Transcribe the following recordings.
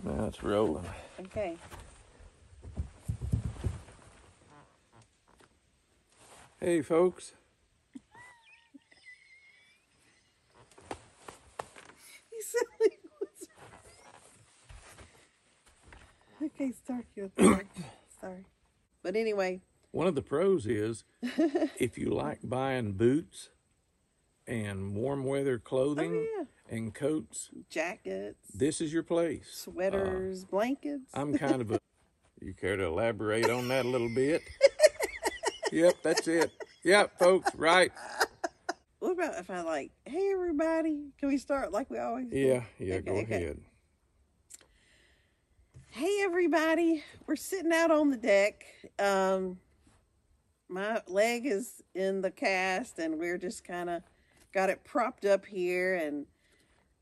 Now it's rolling. Okay. Hey, folks. You silly. Okay, start you. Sorry. But anyway. One of the pros is if you like buying boots and warm weather clothing and coats, jackets, this is your place. Sweaters, blankets. I'm kind of a... You care to elaborate on that a little bit? Yep, that's it. Yep, folks, right. What about if I like, hey, everybody? Can we start like we always do? Yeah, go ahead. Hey, everybody. We're sitting out on the deck. My leg is in the cast, and we're just kind of got it propped up here and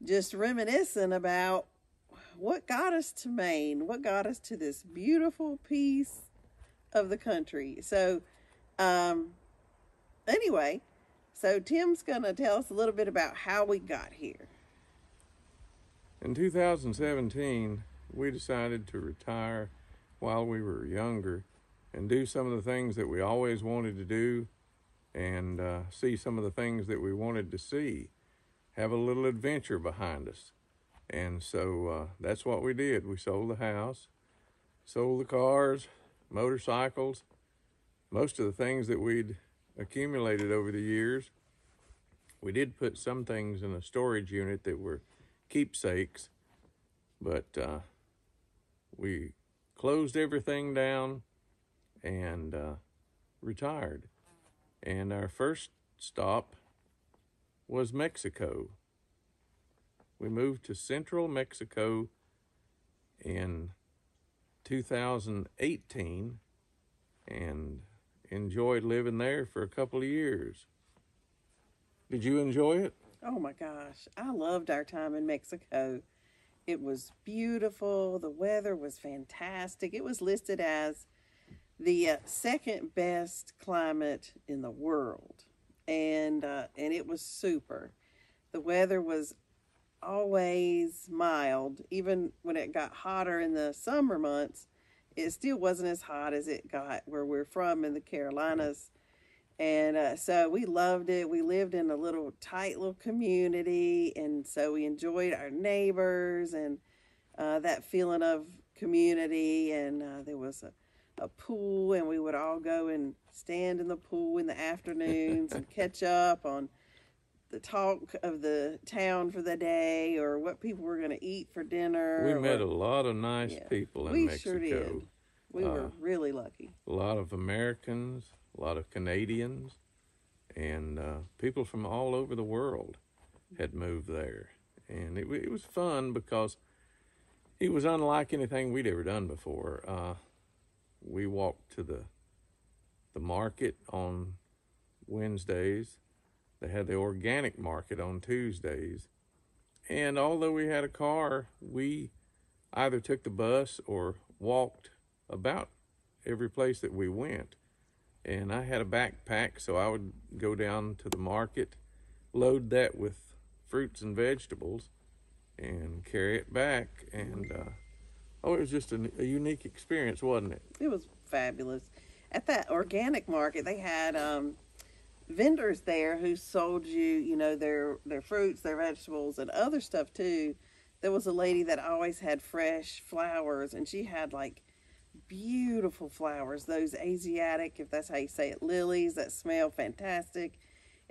just reminiscing about what got us to Maine, what got us to this beautiful piece of the country. So, anyway, so Tim's going to tell us a little bit about how we got here. In 2017, we decided to retire while we were younger and do some of the things that we always wanted to do and see some of the things that we wanted to see. Have a little adventure behind us. And so that's what we did. We sold the house, sold the cars, motorcycles, most of the things that we'd accumulated over the years. We did put some things in a storage unit that were keepsakes, but we closed everything down and retired. And our first stop was Mexico. We moved to central Mexico in 2018 and enjoyed living there for a couple of years. Did you enjoy it? Oh my gosh, I loved our time in Mexico. It was beautiful. The weather was fantastic. It was listed as the second best climate in the world, and it was super. The weather was always mild. Even when it got hotter in the summer months, it still wasn't as hot as it got where we're from in the Carolinas. And so we loved it. We lived in a tight little community, and so we enjoyed our neighbors and that feeling of community. And there was a pool, and we would all go and stand in the pool in the afternoons and catch up on the talk of the town for the day or what people were going to eat for dinner. We met a lot of nice people in Mexico. We sure did. We were really lucky. A lot of Americans, a lot of Canadians, and people from all over the world had moved there. And it was fun because it was unlike anything we'd ever done before. We walked to the market on Wednesdays. They had the organic market on Tuesdays. And although we had a car, we either took the bus or walked about every place that we went. And I had a backpack, so I would go down to the market, load that with fruits and vegetables, and carry it back. And it was just a unique experience, wasn't it? It was fabulous. At that organic market, they had vendors there who sold you, their fruits, their vegetables, and other stuff too. There was a lady that always had fresh flowers, and she had like beautiful flowers, those Asiatic, if that's how you say it, lilies that smell fantastic.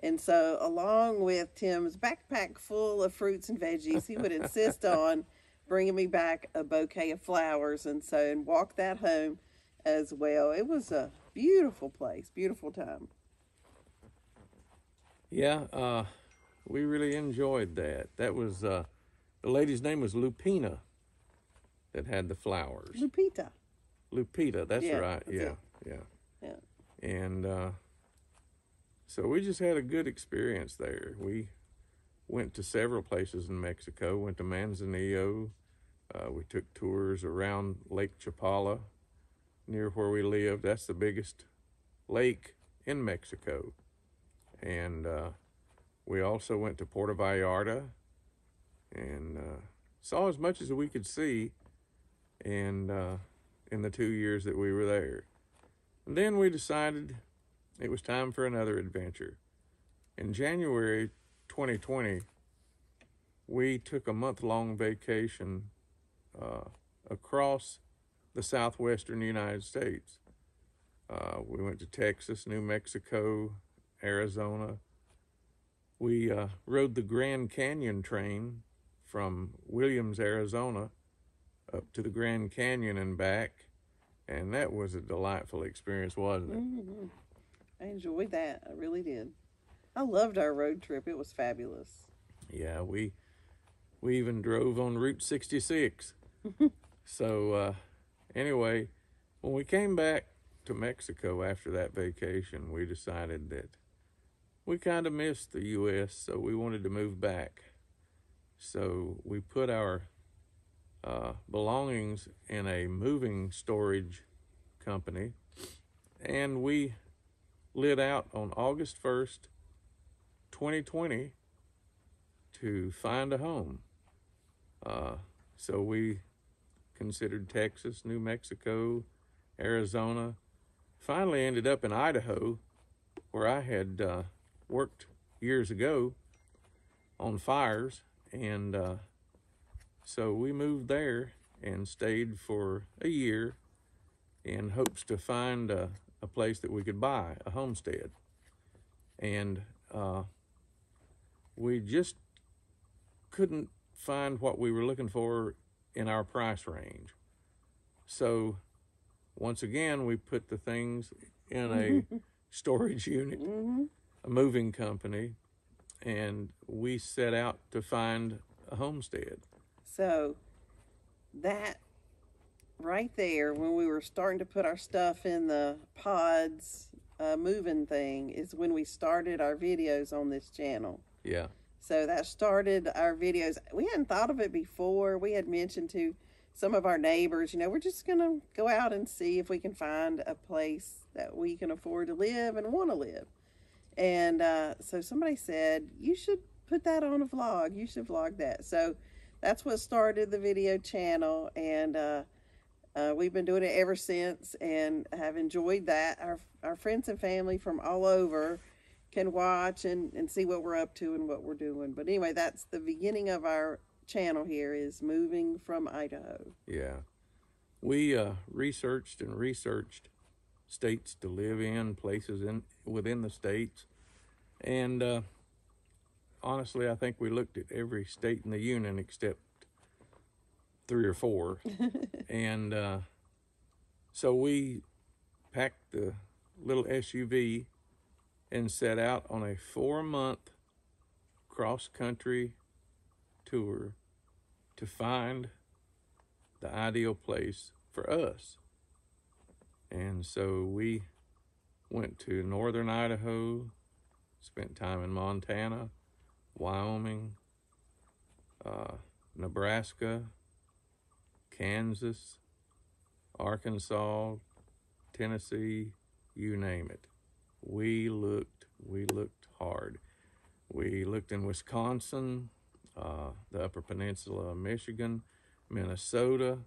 And so along with Tim's backpack full of fruits and veggies, he would insist on bringing me back a bouquet of flowers and walk that home as well. It was a beautiful place, beautiful time. Yeah, we really enjoyed that. That was, the lady's name was Lupina that had the flowers. Lupita, that's right. Yeah. And so we just had a good experience there. We went to several places in Mexico, went to Manzanillo. We took tours around Lake Chapala near where we lived. That's the biggest lake in Mexico. And we also went to Puerto Vallarta and saw as much as we could see. and in the 2 years that we were there. And then we decided it was time for another adventure. In January 2020, we took a month-long vacation across the southwestern United States. We went to Texas, New Mexico, Arizona. We rode the Grand Canyon train from Williams, Arizona, up to the Grand Canyon and back, and that was a delightful experience, wasn't it? Mm-hmm. I enjoyed that. I really did. I loved our road trip. It was fabulous. Yeah, we even drove on Route 66. So anyway, when we came back to Mexico after that vacation, we decided that we kind of missed the U.S., so we wanted to move back. So we put our belongings in a moving storage company, and we lit out on August 1st, 2020 to find a home. So we considered Texas, New Mexico, Arizona, finally ended up in Idaho, where I had worked years ago on fires, and so we moved there and stayed for a year in hopes to find a place that we could buy, a homestead. And we just couldn't find what we were looking for in our price range. So once again, we put the things in a storage unit, a moving company, and we set out to find a homestead. So that right there, when we were starting to put our stuff in the pods, moving thing, is when we started our videos on this channel. Yeah. So that started our videos. We hadn't thought of it before. We had mentioned to some of our neighbors, we're just going to go out and see if we can find a place that we can afford to live and want to live. And so somebody said, you should put that on a vlog. You should vlog that. So that's what started the video channel. And we've been doing it ever since and have enjoyed that. Our friends and family from all over can watch and see what we're up to and what we're doing. But anyway, that's the beginning of our channel here, is moving from Idaho. Yeah. We researched states to live in, places within the states. And honestly, I think we looked at every state in the union except 3 or 4. And so we packed the little SUV and set out on a 4-month cross-country tour to find the ideal place for us. And so we went to northern Idaho, spent time in Montana, Wyoming, Nebraska, Kansas, Arkansas, Tennessee, you name it. We looked hard. We looked in Wisconsin, the Upper Peninsula of Michigan, Minnesota,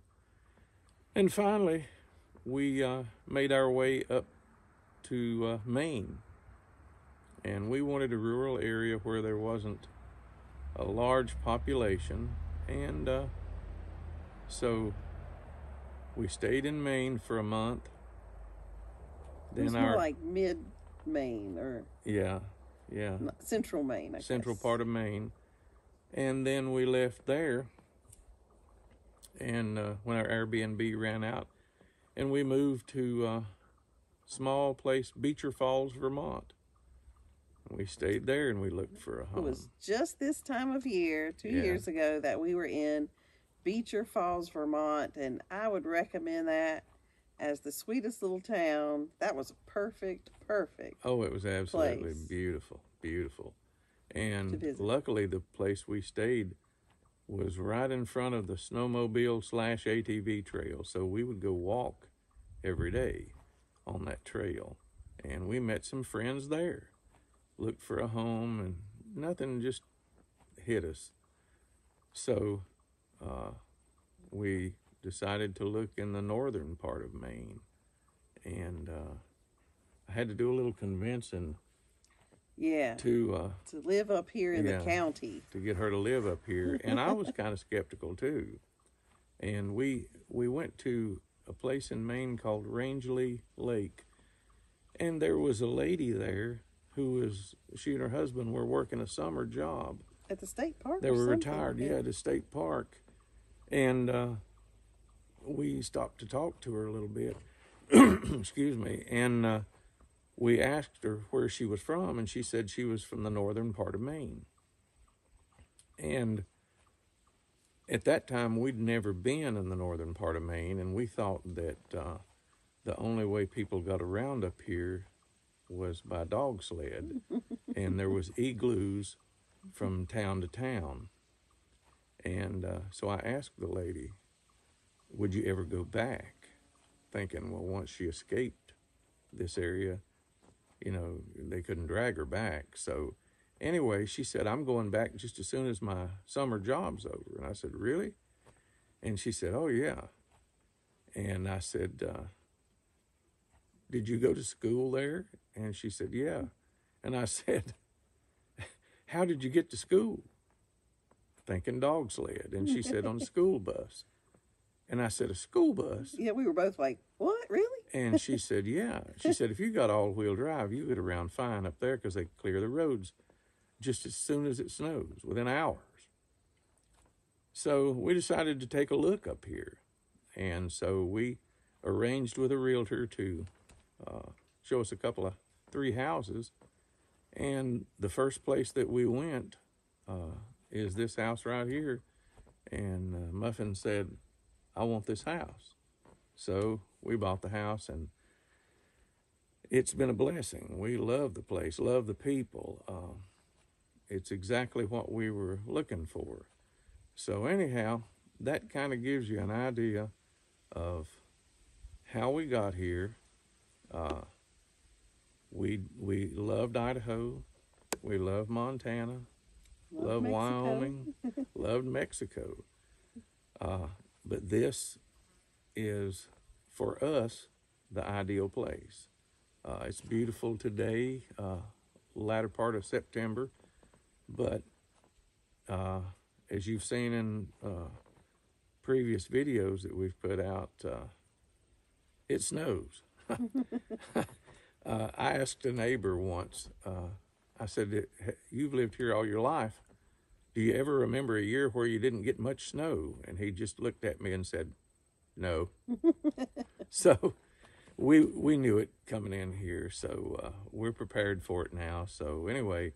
and finally we made our way up to Maine. And we wanted a rural area where there wasn't a large population, and so we stayed in Maine for a month. It was more like mid-Maine, or yeah, central Maine, I guess. Central part of Maine. And then we left there, and when our Airbnb ran out, and we moved to a small place, Beecher Falls, Vermont. We stayed there and we looked for a home. It was just this time of year, 2 years ago, that we were in Beecher Falls, Vermont, and I would recommend that as the sweetest little town. That was perfect. Oh, it was absolutely place. beautiful. And luckily the place we stayed was right in front of the snowmobile/ATV trail, so we would go walk every day on that trail. And we met some friends there, looked for a home, and nothing just hit us. So we decided to look in the northern part of Maine. And I had to do a little convincing Yeah. to live up here in the yeah, county. to get her to live up here. And I was kind of skeptical too. And we went to a place in Maine called Rangeley Lake. And there was a lady there she and her husband were working a summer job. At the state park? They or were something. retired, yeah, at a state park. And we stopped to talk to her a little bit. Excuse me. And we asked her where she was from, and she said she was from the northern part of Maine. And at that time, we'd never been in the northern part of Maine, and we thought that the only way people got around up here was by dog sled, and there was igloos from town to town. And so I asked the lady, would you ever go back? Thinking, well, once she escaped this area, they couldn't drag her back. So anyway, she said, I'm going back just as soon as my summer job's over. And I said, really? And she said, oh, yeah. And I said, did you go to school there? And she said, yeah. And I said, how did you get to school? Thinking dog sled. And she said, on a school bus. And I said, a school bus? Yeah, we were both like, what, really? And she said, yeah. She said, if you got all-wheel drive, you get around fine up there because they clear the roads just as soon as it snows, within hours. So we decided to take a look up here. And so we arranged with a realtor to show us 3 houses. And the first place that we went is this house right here. And Muffin said, I want this house. So we bought the house, and it's been a blessing. We love the place, love the people. It's exactly what we were looking for. So anyhow, that kind of gives you an idea of how we got here. We loved Idaho. We loved Montana. Loved Wyoming. Loved Mexico. But this is, for us, the ideal place. It's beautiful today, latter part of September, but as you've seen in previous videos that we've put out, it snows. I asked a neighbor once, I said, you've lived here all your life. Do you ever remember a year where you didn't get much snow? And he just looked at me and said, no. So we knew it coming in here, so we're prepared for it now. So anyway,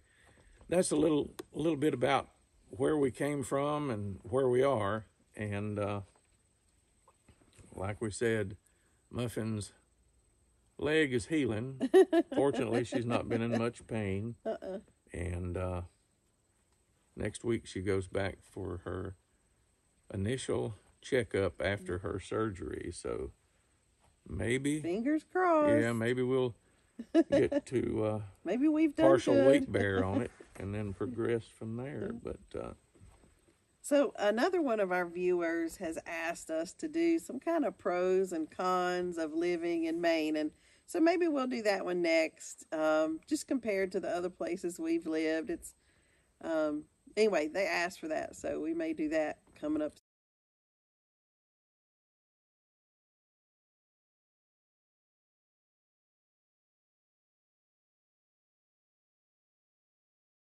that's a little bit about where we came from and where we are. And like we said, Muffin's leg is healing. Fortunately, she's not been in much pain. And next week she goes back for her initial checkup after her surgery. So maybe, fingers crossed. Yeah, maybe we'll get to maybe we've done partial good. weight bear on it and then progress from there. But so another one of our viewers has asked us to do some kind of pros and cons of living in Maine, and so maybe we'll do that one next. Just compared to the other places we've lived, it's anyway, they asked for that, so we may do that coming up